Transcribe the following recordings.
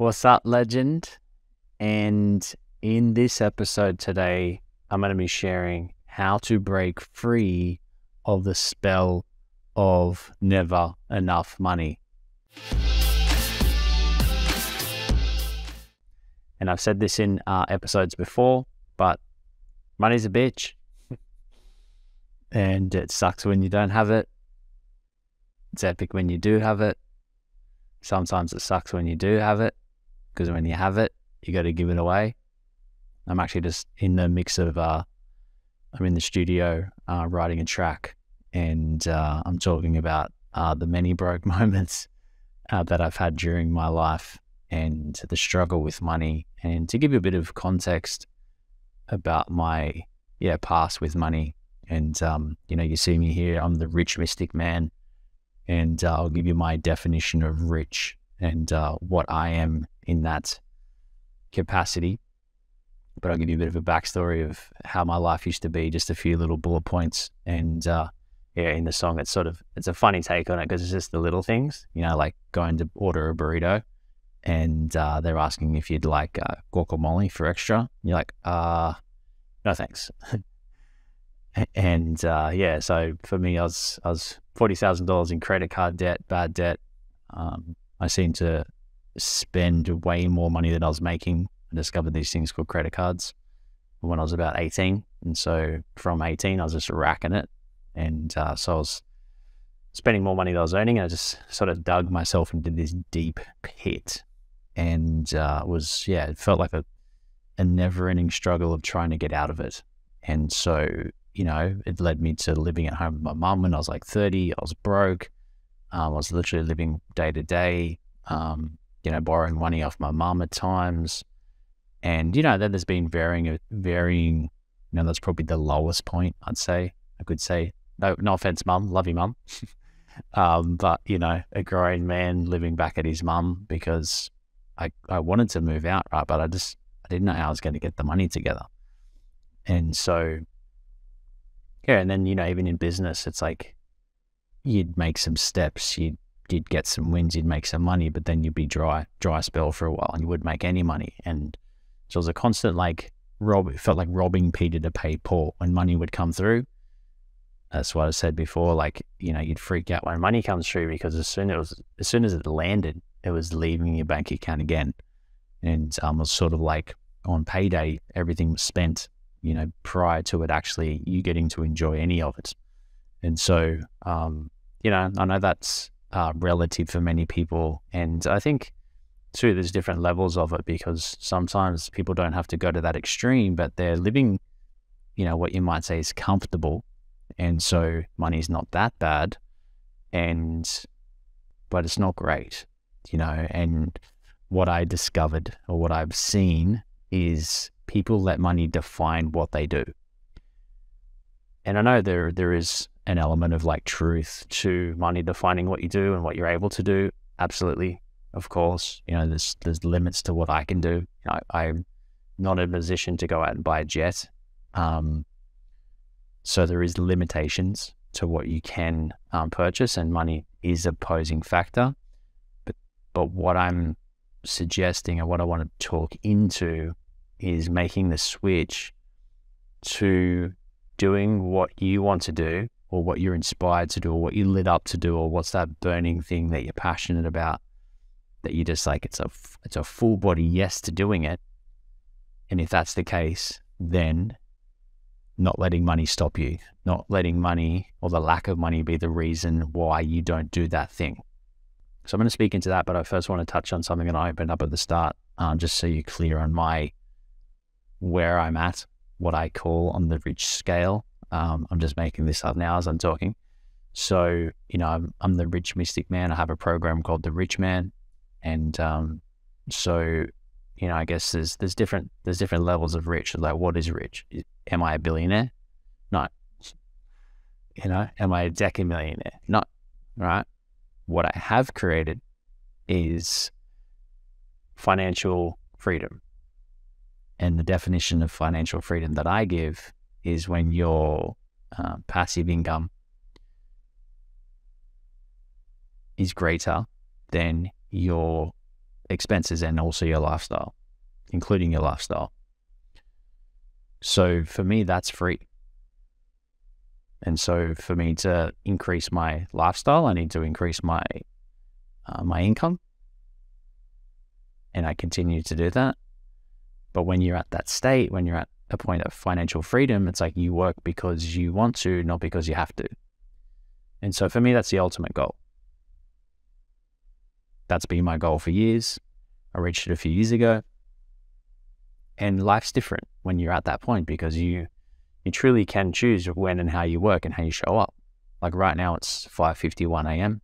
What's up, legend? And in this episode today, I'm going to be sharing how to break free of the spell of never enough money. And I've said this in episodes before, but money's a bitch. And it sucks when you don't have it. It's epic when you do have it. Sometimes it sucks when you do have it, because when you have it, you got to give it away. I'm actually just in the mix of, I'm in the studio writing a track, and I'm talking about the many broke moments that I've had during my life and the struggle with money. And to give you a bit of context about my past with money, and you see me here, I'm the rich mystic man, and I'll give you my definition of rich and what I am in that capacity. But I'll give you a bit of a backstory of how my life used to be, just a few little bullet points. And in the song, it's a funny take on it, because it's just the little things, like going to order a burrito and they're asking if you'd like guacamole for extra. You're like, no thanks. And so for me, I was $40,000 in credit card debt, bad debt. I seemed to spend way more money than I was making. I discovered these things called credit cards when I was about 18. And so from 18, I was just racking it. And so I was spending more money than I was earning. And I just sort of dug myself into this deep pit. And it felt like a never-ending struggle of trying to get out of it. And so, it led me to living at home with my mum when I was like 30. I was broke. I was literally living day to day, borrowing money off my mum at times. And, then there's been varying, that's probably the lowest point, I'd say. I could say, no offense, mum, love you, mum. But, a grown man living back at his mum, because I wanted to move out, right? But I didn't know how I was going to get the money together. And so, and then, even in business, it's like, you'd make some steps, you'd get some wins, you'd make some money, but then you'd be dry spell for a while, and you wouldn't make any money. And so it was a constant, it felt like robbing Peter to pay Paul when money would come through. That's what I said before, you'd freak out when money comes through, because as soon as it landed, it was leaving your bank account again. And it was sort of like on payday, everything was spent, prior to it actually you getting to enjoy any of it. And so, I know that's relative for many people. And I think, too, there's different levels of it, because sometimes people don't have to go to that extreme, but they're living, what you might say is comfortable. And so money's not that bad, but it's not great, and what I discovered, or what I've seen, is people let money define what they do. And I know there is an element of truth to money defining what you do and what you're able to do. Absolutely. Of course, there's limits to what I can do. I'm not in a position to go out and buy a jet. So there is limitations to what you can purchase, and money is a posing factor. But what I'm suggesting, and what I want to talk into, is making the switch to doing what you want to do, or what you're inspired to do, or what you lit up to do, or what's that burning thing that you're passionate about, that you just it's a full body yes to doing it. And if that's the case, then not letting money stop you, not letting money, or the lack of money, be the reason why you don't do that thing. So I'm going to speak into that, but I first want to touch on something that I opened up at the start, just so you're clear on where I'm at, what I call on the rich scale. I'm just making this up now as I'm talking. So, I'm the rich mystic man. I have a program called The Rich Man. And so, I guess there's different levels of rich. Like, what is rich? Am I a billionaire? No. Am I a decamillionaire? No. Right? What I have created is financial freedom. And the definition of financial freedom that I give is when your passive income is greater than your expenses and also your lifestyle, including your lifestyle. So for me, that's free. And so for me to increase my lifestyle, I need to increase my my income, and I continue to do that. But when you're at that state, when you're at a point of financial freedom, it's like you work because you want to, not because you have to. And so for me, that's the ultimate goal. That's been my goal for years. I reached it a few years ago. And life's different when you're at that point, because you truly can choose when and how you work and how you show up. Like right now, it's 5:51 a.m.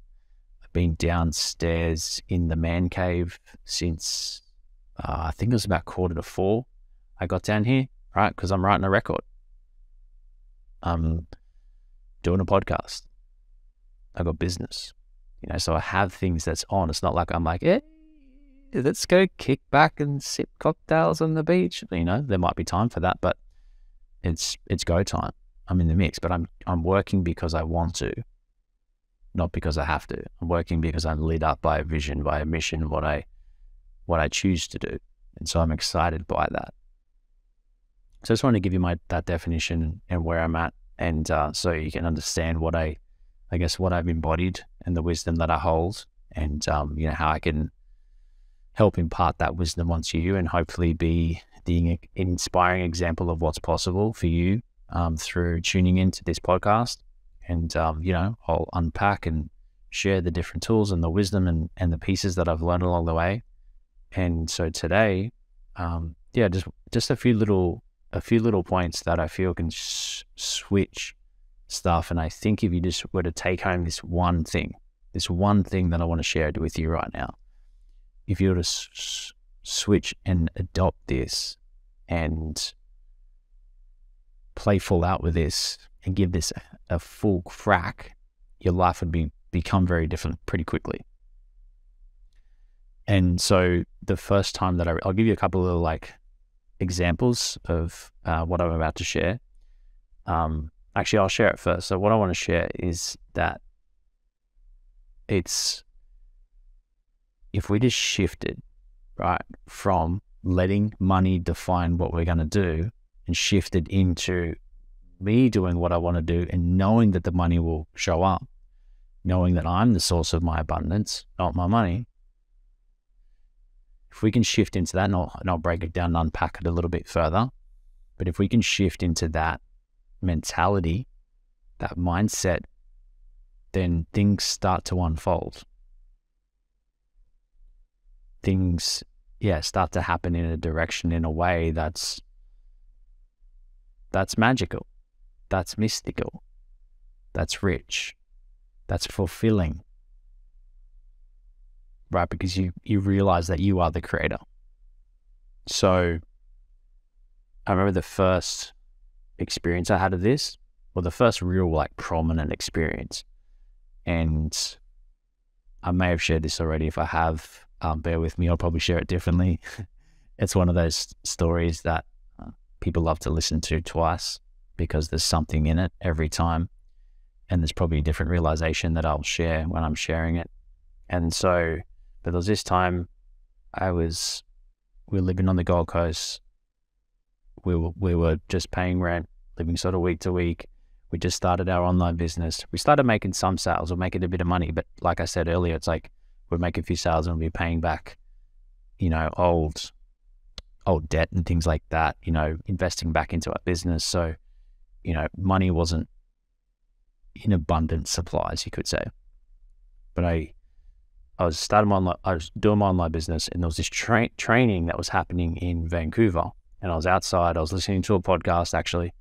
I've been downstairs in the man cave since I think it was about 3:45. I got down here, right? Because I'm writing a record. I'm doing a podcast. I got business, so I have things that's on. It's not like I'm like, let's go kick back and sip cocktails on the beach. There might be time for that, but it's go time. I'm in the mix, but I'm working because I want to, not because I have to. I'm working because I'm lit up by a vision, by a mission, what I choose to do. And so I'm excited by that. So I just want to give you that definition and where I'm at, and so you can understand what what I've embodied and the wisdom that I hold, and how I can help impart that wisdom onto you, and hopefully be the inspiring example of what's possible for you through tuning into this podcast. And I'll unpack and share the different tools and the wisdom and the pieces that I've learned along the way. And so today, just a few little points that I feel can switch stuff. And I think if you just were to take home this one thing that I want to share with you right now, if you were to switch and adopt this and play full out with this and give this a full crack, your life would become very different pretty quickly. And so the first time that I'll give you a couple of examples of what I'm about to share. Actually, I'll share it first. So what I want to share is that if we just shifted, right, from letting money define what we're going to do and shifted into me doing what I want to do and knowing that the money will show up, knowing that I'm the source of my abundance, not my money. If we can shift into that, and I'll break it down and unpack it a little bit further, but if we can shift into that mentality, that mindset, then things start to unfold. Things, start to happen in a direction, in a way that's magical, that's mystical, that's rich, that's fulfilling, right? Because you realize that you are the creator. So I remember the first experience I had of this, or the first real prominent experience, and I may have shared this already. If I have, bear with me, I'll probably share it differently. It's one of those stories that people love to listen to twice because there's something in it every time, and there's probably a different realization that I'll share when I'm sharing it. And so, but there was this time we were living on the Gold Coast. We were just paying rent, living sort of week to week. We just started our online business. We started making some sales or making a bit of money, but like I said earlier, it's like we'd make a few sales and we'd be paying back, old debt and things like that, investing back into our business. So, money wasn't in abundant supplies, you could say. But I was doing my online business, and there was this training that was happening in Vancouver, and I was outside. I was listening to a podcast, actually.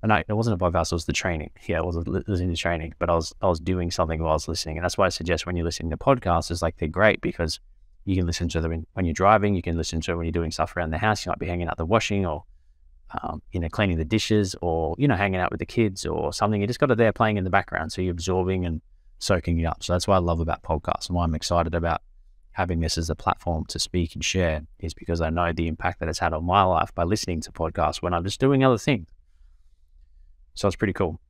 And no, it wasn't a podcast, it was the training. Yeah, it was listening to training, but I was doing something while I was listening. And that's why I suggest when you're listening to podcasts, it's they're great because you can listen to them when you're driving, you can listen to it when you're doing stuff around the house. You might be hanging out the washing, or cleaning the dishes, or hanging out with the kids or something. You just got it there playing in the background, so you're absorbing and soaking it up. So that's what I love about podcasts, and why I'm excited about having this as a platform to speak and share, is because I know the impact that it's had on my life by listening to podcasts when I'm just doing other things. So it's pretty cool.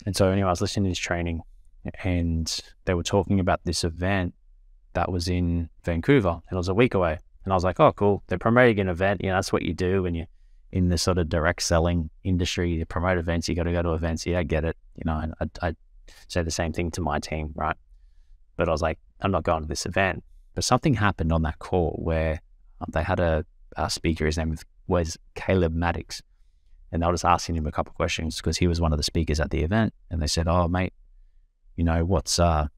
And so anyway, I was listening to this training, and they were talking about this event that was in Vancouver, and it was a week away. And I was like, oh, cool. They're promoting an event. That's what you do when you're in the sort of direct selling industry. You promote events. You got to go to events. Yeah, I get it. And I say the same thing to my team, right? But I was like, I'm not going to this event. But something happened on that call where they had a speaker. His name was Caleb Maddox. And they were just asking him a couple of questions because he was one of the speakers at the event. And they said, oh, mate, what's a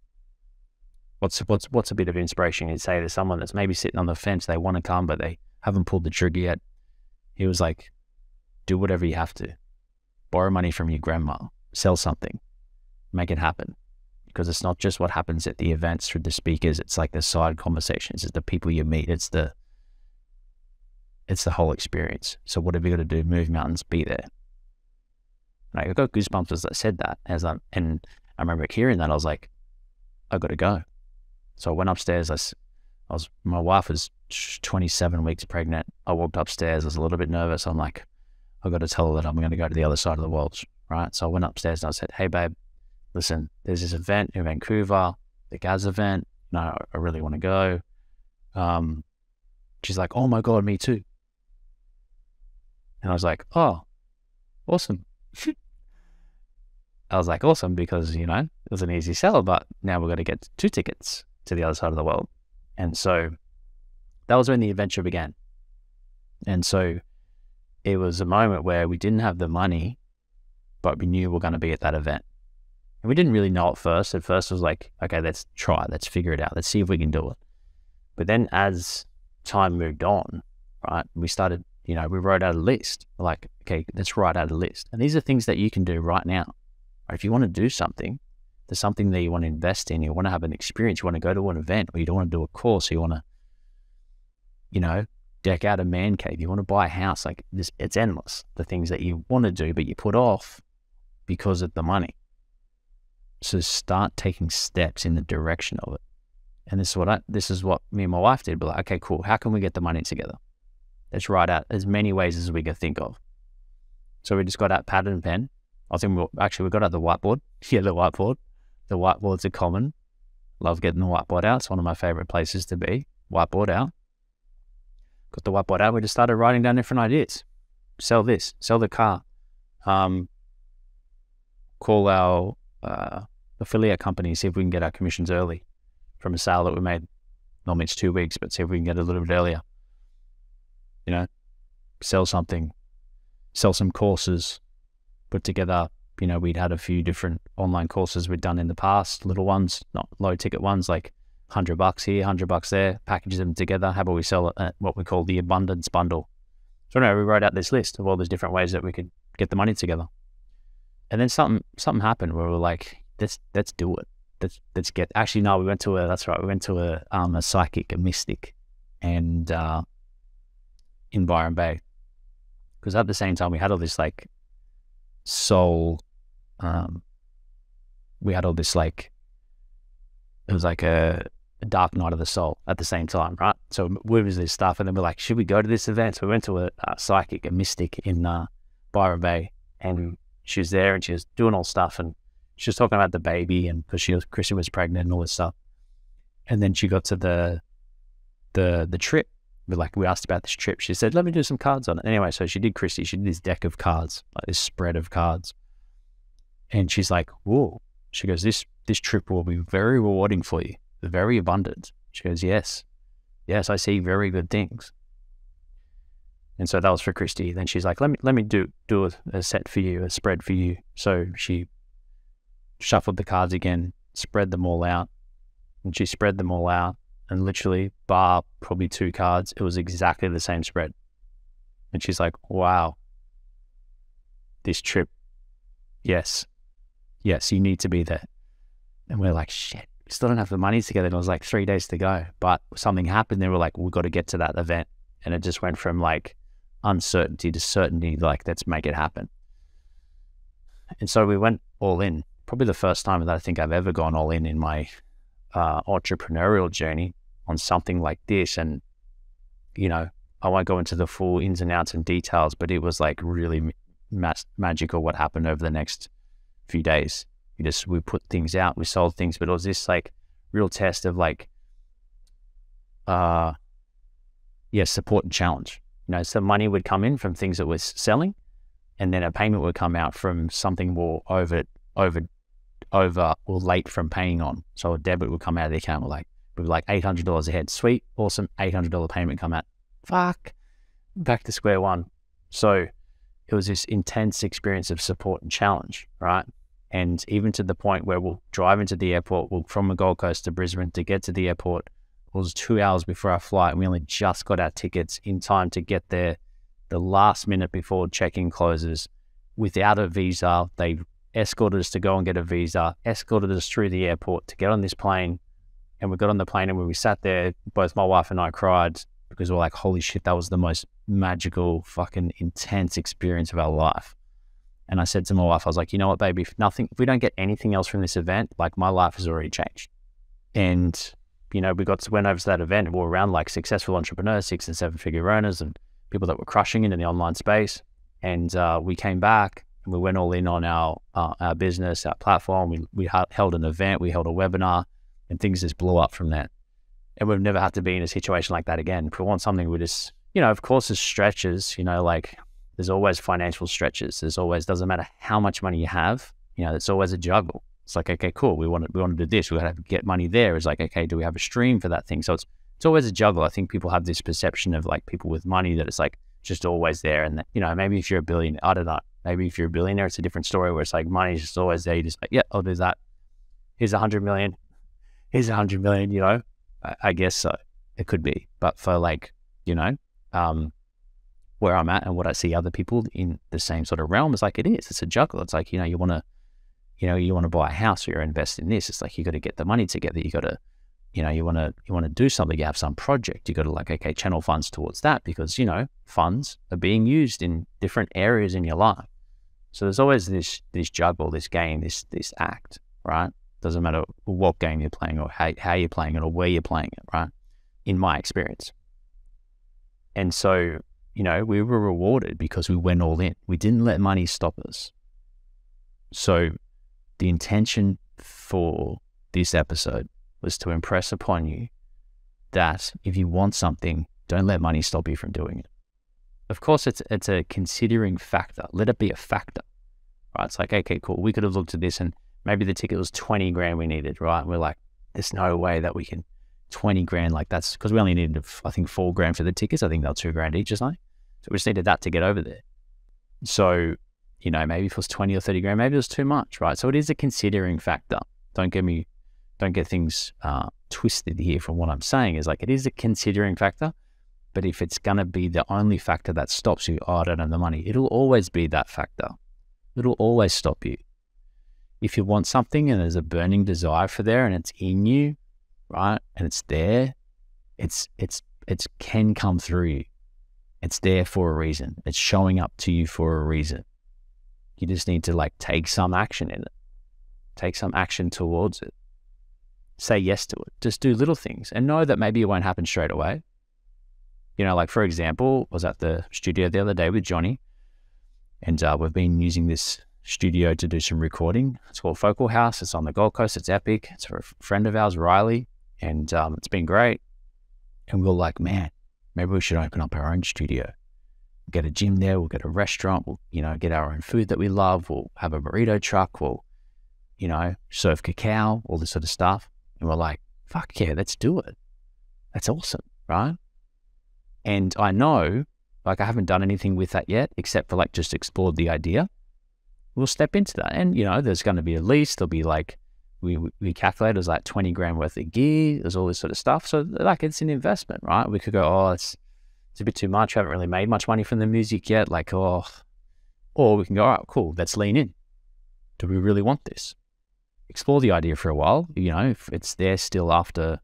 bit of inspiration you'd say to someone that's maybe sitting on the fence, they want to come, but they haven't pulled the trigger yet? He was like, do whatever you have to. Borrow money from your grandma, sell something, make it happen. Because it's not just what happens at the events through the speakers. It's like the side conversations. It's the people you meet. It's the whole experience. So whatever you got to do, move mountains, be there. And I got goosebumps as I said that. And I remember hearing that. I was like, I got to go. So I went upstairs. My wife was 27 weeks pregnant. I walked upstairs. I was a little bit nervous. I'm like, I got to tell her that I'm going to go to the other side of the world, right? So I went upstairs and I said, hey, babe, listen, there's this event in Vancouver, the Gaz event. No, I really want to go. She's like, oh my God, me too. And I was like, oh, awesome. I was like, awesome, because, it was an easy sell, but now we're going to get 2 tickets to the other side of the world. And so that was when the adventure began. And so it was a moment where we didn't have the money, but we knew we were going to be at that event. And we didn't really know at first. At first it was like, okay, let's try, let's figure it out. Let's see if we can do it. But then as time moved on, right, we started, we wrote out a list. We're like, okay, let's write out a list. And these are things that you can do right now. Right? If you want to do something, there's something that you want to invest in, you want to have an experience, you want to go to an event, or you don't want to do a course, or you want to, deck out a man cave, you want to buy a house, like this, it's endless. The things that you want to do, but you put off because of the money. So start taking steps in the direction of it. And this is what me and my wife did. But like, okay, cool. How can we get the money together? Let's write out as many ways as we could think of. So we just got out pad and pen. I think we got out the whiteboard. Yeah, the whiteboard. The whiteboards are common. Love getting the whiteboard out. It's one of my favorite places to be. Whiteboard out. Got the whiteboard out. We just started writing down different ideas. Sell this. Sell the car. Call our affiliate company, see if we can get our commissions early from a sale that we made. Normally it's 2 weeks, but see if we can get it a little bit earlier. Sell something, sell some courses, put together, we'd had a few different online courses we'd done in the past, little ones, not low ticket ones, like $100 here, $100 there, package them together. How about we sell it at what we call the abundance bundle? So anyway, we wrote out this list of all these different ways that we could get the money together. And then something happened where we were like, let's do it. Let's get, actually, no, we went to a psychic, a mystic, and in Byron Bay. Because at the same time, we had all this like soul, we had all this like, it was like a dark night of the soul at the same time, right? So we was this stuff, and then we're like, should we go to this event? So we went to a psychic, a mystic in Byron Bay, and she was there and she was doing all stuff, and she was talking about the baby, and because Chrissy was pregnant and all this stuff. And then she got to the trip. We asked about this trip. She said, let me do some cards on it. Anyway, so she did Chrissy. She did this deck of cards, like this spread of cards. And she's like, whoa. She goes, this trip will be very rewarding for you, very abundant. She goes, yes, I see very good things. And so that was for Christy. Then she's like, let me do a set for you, a spread for you. So she shuffled the cards again, spread them all out, and she spread them all out, and literally, bar probably 2 cards, it was exactly the same spread. And she's like, wow, this trip, yes, you need to be there. And we're like, shit, we still don't have the money together. And it was like 3 days to go, but something happened. Then we're like, we've got to get to that event. And it just went from like uncertainty to certainty, like, let's make it happen. And so we went all in. Probably the first time that I think I've ever gone all in my entrepreneurial journey on something like this. And, I won't go into the full ins and outs and details, but it was like really magical what happened over the next few days. We put things out, we sold things, but it was this like real test of like, support and challenge. So money would come in from things that we're selling, and then a payment would come out from something more over or late from paying on. So a debit would come out of the account. We're like $800 ahead. Sweet, awesome, $800 payment come out. Fuck, back to square one. So it was this intense experience of support and challenge, right? And even to the point where we'll drive into the airport, from the Gold Coast to Brisbane to get to the airport. It was 2 hours before our flight, and we only just got our tickets in time to get there the last minute before check-in closes without a visa. They escorted us to go and get a visa, escorted us through the airport to get on this plane. And we got on the plane, and when we sat there, both my wife and I cried because we're like, holy shit, that was the most magical, fucking intense experience of our life. And I said to my wife, I was like, you know what, baby, if we don't get anything else from this event, like my life has already changed. And, we went over to that event, and we were around like successful entrepreneurs, 6 and 7 figure earners, and people that were crushing it in the online space. And we came back, and we went all in on our business, our platform. We held an event, we held a webinar, and things just blew up from that. And we've never had to be in a situation like that again. If we want something, we just, of course there's stretches, like there's always financial stretches. There's always, doesn't matter how much money you have, it's always a juggle. It's like, okay, cool. We want to do this. We got to get money there. It's like, okay, do we have a stream for that thing? So it's always a juggle. I think people have this perception of like people with money that it's like just always there. And that, maybe if you're a billionaire, I don't know. Maybe if you're a billionaire, it's a different story where it's like money's just always there. You just like, yeah, I'll do that. Here's 100 million. Here's 100 million, I guess so. It could be. But for like, where I'm at and what I see other people in the same sort of realm is like, it is. It's a juggle. It's like, you want to buy a house or you invest in this. It's like, you got to get the money together. You got to, you want to do something. You have some project. You got to like, okay, channel funds towards that because, funds are being used in different areas in your life. So there's always this juggle, this game, this act, right? Doesn't matter what game you're playing or how you're playing it or where you're playing it, right? In my experience. And so, we were rewarded because we went all in. We didn't let money stop us. So the intention for this episode was to impress upon you that if you want something, don't let money stop you from doing it. Of course, it's a considering factor. Let it be a factor, right? It's like, okay, cool. We could have looked at this and maybe the ticket was 20 grand we needed, right? And we're like, there's no way that we can 20 grand. Like that's because we only needed, I think, 4 grand for the tickets. I think they were 2 grand each or something. So we just needed that to get over there. So, maybe if it was 20 or 30 grand, maybe it was too much, right? So it is a considering factor. Don't get things twisted here from what I'm saying. Is like, it is a considering factor, but if it's going to be the only factor that stops you, I don't have the money, it'll always be that factor. It'll always stop you. If you want something and there's a burning desire for there and it's in you, right? And it's there, it's can come through you. It's there for a reason. It's showing up to you for a reason. You just need to like take some action in it. Take some action towards it. Say yes to it. Just do little things and know that maybe it won't happen straight away. Like for example, I was at the studio the other day with Johnny and we've been using this studio to do some recording. It's called Focal House. It's on the Gold Coast. It's epic. It's for a friend of ours, Riley, and it's been great. And we were like, man, maybe we should open up our own studio. Get a gym there. We'll get a restaurant. We'll, get our own food that we love. We'll have a burrito truck. We'll, serve cacao, all this sort of stuff. And we're like, fuck yeah, let's do it. That's awesome, right? And I know, like I haven't done anything with that yet, except for like just explored the idea. We'll step into that. And, there's going to be a lease. There'll be like, we calculated it was like 20 grand worth of gear. There's all this sort of stuff. So like it's an investment, right? We could go, oh, it's a bit too much. We haven't really made much money from the music yet. Like, or we can go, all right, cool. Let's lean in. Do we really want this? Explore the idea for a while. If it's there still after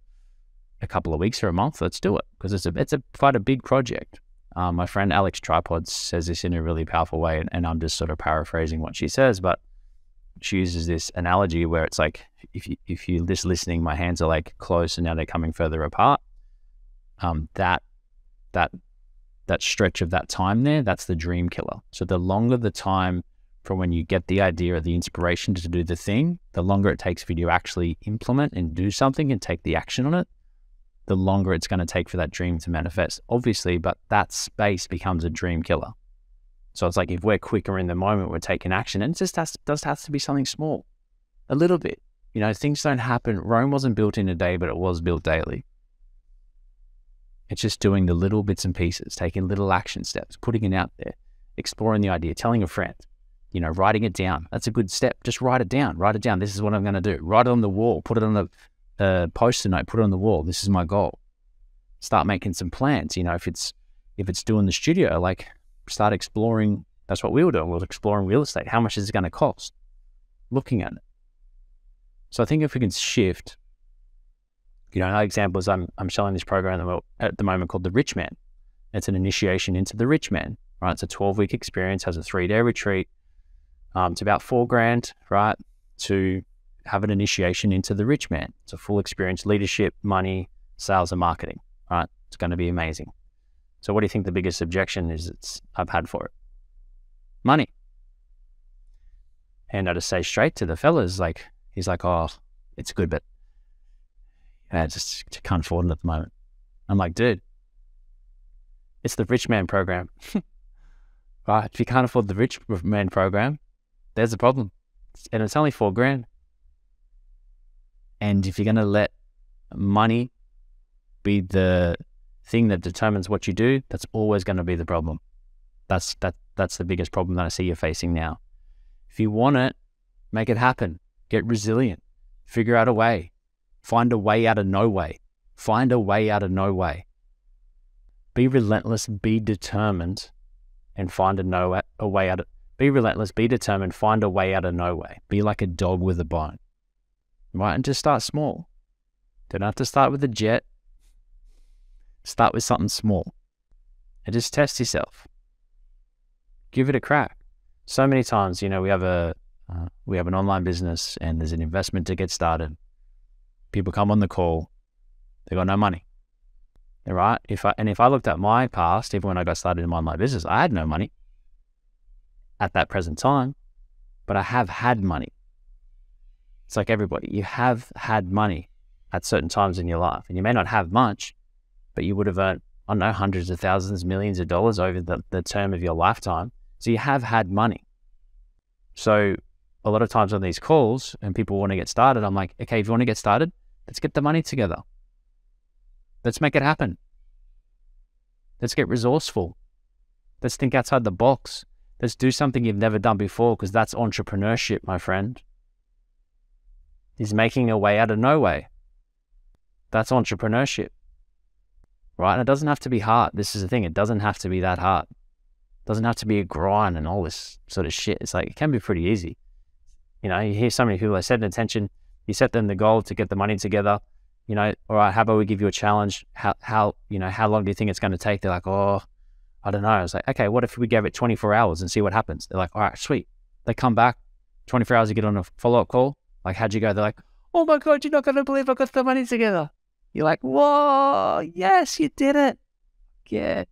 a couple of weeks or a month, let's do it. Because it's quite a big project. My friend Alex Tripod says this in a really powerful way, and I'm just sort of paraphrasing what she says, but she uses this analogy where it's like, if you're just listening, my hands are like close and now they're coming further apart. That stretch of that time there, that's the dream killer. So the longer the time from when you get the idea or the inspiration to do the thing, the longer it takes for you to actually implement and do something and take the action on it, the longer it's going to take for that dream to manifest, obviously, but that space becomes a dream killer. So it's like, if we're quicker in the moment, we're taking action, and it just does have to be something small, a little bit. You know, things don't happen. Rome wasn't built in a day, but it was built daily. It's just doing the little bits and pieces, taking little action steps, putting it out there, exploring the idea, telling a friend, you know, writing it down. That's a good step. Just write it down. Write it down. This is what I'm going to do. Write it on the wall. Put it on the post-it note. Put it on the wall. This is my goal. Start making some plans. You know, if it's doing the studio, like, start exploring. That's what we were doing. We were exploring real estate. How much is it going to cost? Looking at it. So I think if we can shift, you know, another example is I'm showing this program at the moment called The Rich Man. It's an initiation into the Rich Man, right? It's a 12-week experience, has a 3-day retreat. It's about $4,000, right? To have an initiation into the Rich Man. It's a full experience, leadership, money, sales, and marketing, right? It's going to be amazing. So what do you think the biggest objection is I've had for it? Money. And I just say straight to the fellas, like, he's like, oh, it's good, but I just can't afford it at the moment. I'm like, dude, it's the Rich Man program. Right? If you can't afford the Rich Man program, there's a problem. And it's only $4,000. And if you're going to let money be the thing that determines what you do, that's always going to be the problem. That's the biggest problem that I see you're facing now. If you want it, make it happen. Get resilient. Figure out a way. Find a way out of no way. Find a way out of no way. Be relentless, be determined, and find a way out of. Be relentless, be determined, find a way out of no way. Be like a dog with a bone. Right? And just start small. Don't have to start with a jet. Start with something small. And just test yourself. Give it a crack. So many times, you know, we have an online business and there's an investment to get started. People come on the call, they got no money. Right? If I looked at my past, even when I got started in my online business, I had no money at that present time, but I have had money. It's like everybody, you have had money at certain times in your life, and you may not have much, but you would have earned, I don't know, hundreds of thousands, millions of dollars over the term of your lifetime. So you have had money. So a lot of times on these calls and people want to get started, I'm like, okay, if you want to get started, let's get the money together. Let's make it happen. Let's get resourceful. Let's think outside the box. Let's do something you've never done before, because that's entrepreneurship, my friend. Is making a way out of no way. That's entrepreneurship. Right? And it doesn't have to be hard. This is the thing. It doesn't have to be that hard. It doesn't have to be a grind and all this sort of shit. It's like, it can be pretty easy. You know, you hear so many people, they set an intention, you set them the goal to get the money together. You know, all right, how about we give you a challenge? How long do you think it's going to take? They're like, oh, I don't know. I was like, okay, what if we gave it 24 hours and see what happens? They're like, all right, sweet. They come back, 24 hours, you get on a follow-up call. Like, how'd you go? They're like, oh my God, you're not going to believe I got the money together. You're like, whoa, yes, you did it. Yeah.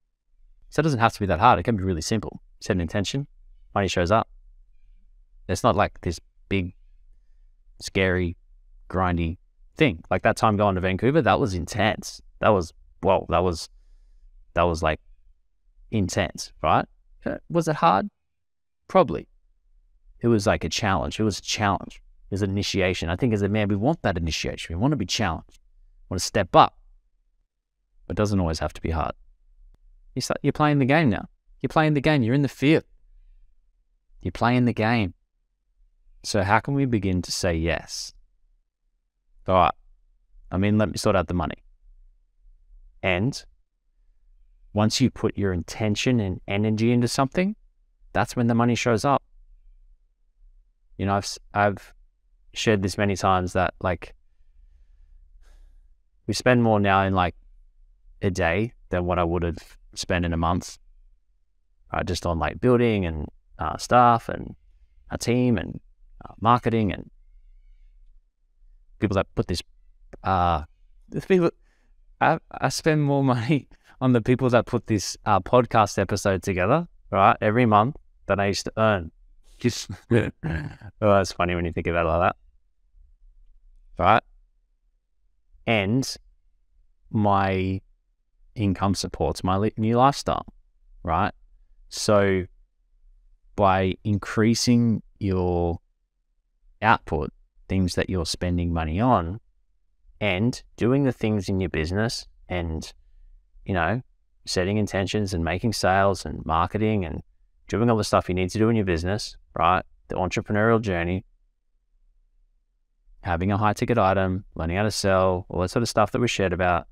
So it doesn't have to be that hard. It can be really simple. Set an intention, money shows up. It's not like this big, scary, grindy thing. Like that time going to Vancouver, that was intense. That was like intense, right? Was it hard? Probably. It was like a challenge. It was a challenge. It was an initiation. I think as a man, we want that initiation. We want to be challenged. We want to step up. But it doesn't always have to be hard. You're playing the game now. You're playing the game. You're in the field. You're playing the game. So how can we begin to say yes? All right, let me sort out the money. And once you put your intention and energy into something, that's when the money shows up. You know, I've shared this many times that, like, we spend more now in like a day than what I would have spent in a month, right? Just on like building and staff and a team and marketing and people that put this, I spend more money on the people that put this podcast episode together, right, every month than I used to earn. Just, oh, it's funny when you think about it like that, right? And my income supports my new lifestyle, right? So by increasing your output, things that you're spending money on, and doing the things in your business and, setting intentions and making sales and marketing and doing all the stuff you need to do in your business, right? The entrepreneurial journey, having a high ticket item, learning how to sell, all that sort of stuff that we shared about,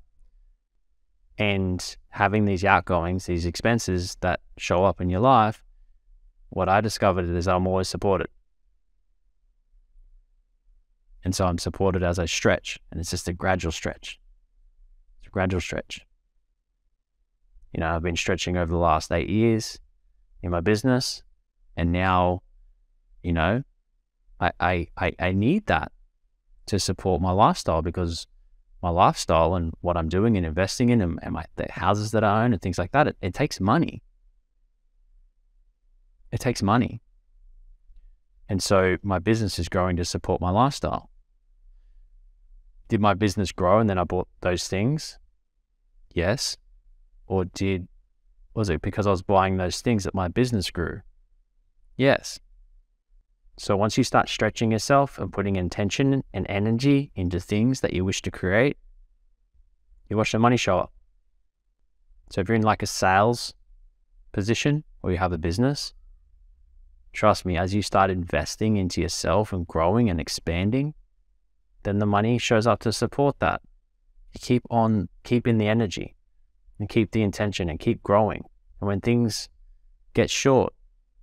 and having these outgoings, these expenses that show up in your life, what I discovered is I'm always supported. And so I'm supported as I stretch, and it's just a gradual stretch. It's a gradual stretch. I've been stretching over the last 8 years in my business, and now, I need that to support my lifestyle, because my lifestyle and what I'm doing and investing in and the houses that I own and things like that, it takes money. It takes money. And so my business is growing to support my lifestyle. Did my business grow and then I bought those things? Yes. Or was it because I was buying those things that my business grew? Yes. So once you start stretching yourself and putting intention and energy into things that you wish to create, you watch the money show up. So if you're in like a sales position or you have a business, trust me, as you start investing into yourself and growing and expanding, then the money shows up to support that. You keep in the energy and keep the intention and keep growing. And when things get short,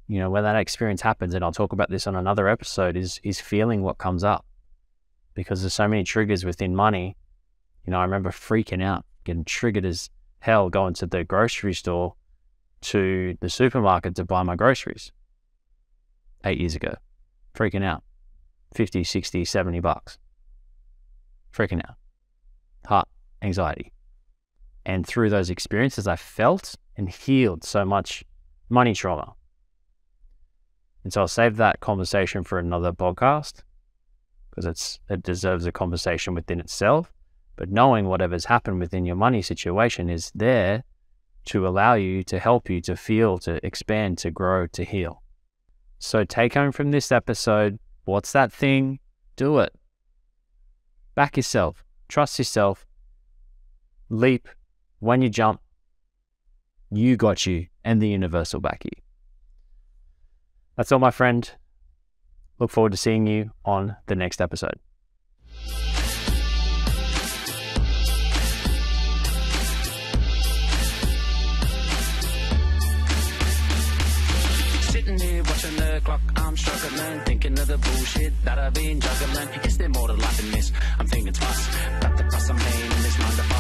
when that experience happens, and I'll talk about this on another episode, is feeling what comes up, because there's so many triggers within money. I remember freaking out, getting triggered as hell, going to the grocery store, to the supermarket to buy my groceries 8 years ago, freaking out, 50, 60, 70 bucks, freaking out, heart anxiety. And through those experiences, I felt and healed so much money trauma. And so I'll save that conversation for another podcast, because it deserves a conversation within itself. But knowing whatever's happened within your money situation is there to allow you, to help you, to feel, to expand, to grow, to heal. So take home from this episode, what's that thing? Do it. Back yourself. Trust yourself. Leap. When you jump, you got you, and the universe will back you. That's all, my friend. Look forward to seeing you on the next episode. Sitting here watching the clock, I'm struggling, thinking of the bullshit that I've been juggling. Is there more to life than this? I'm thinking twice about the price I'm paying in this 9 to 5.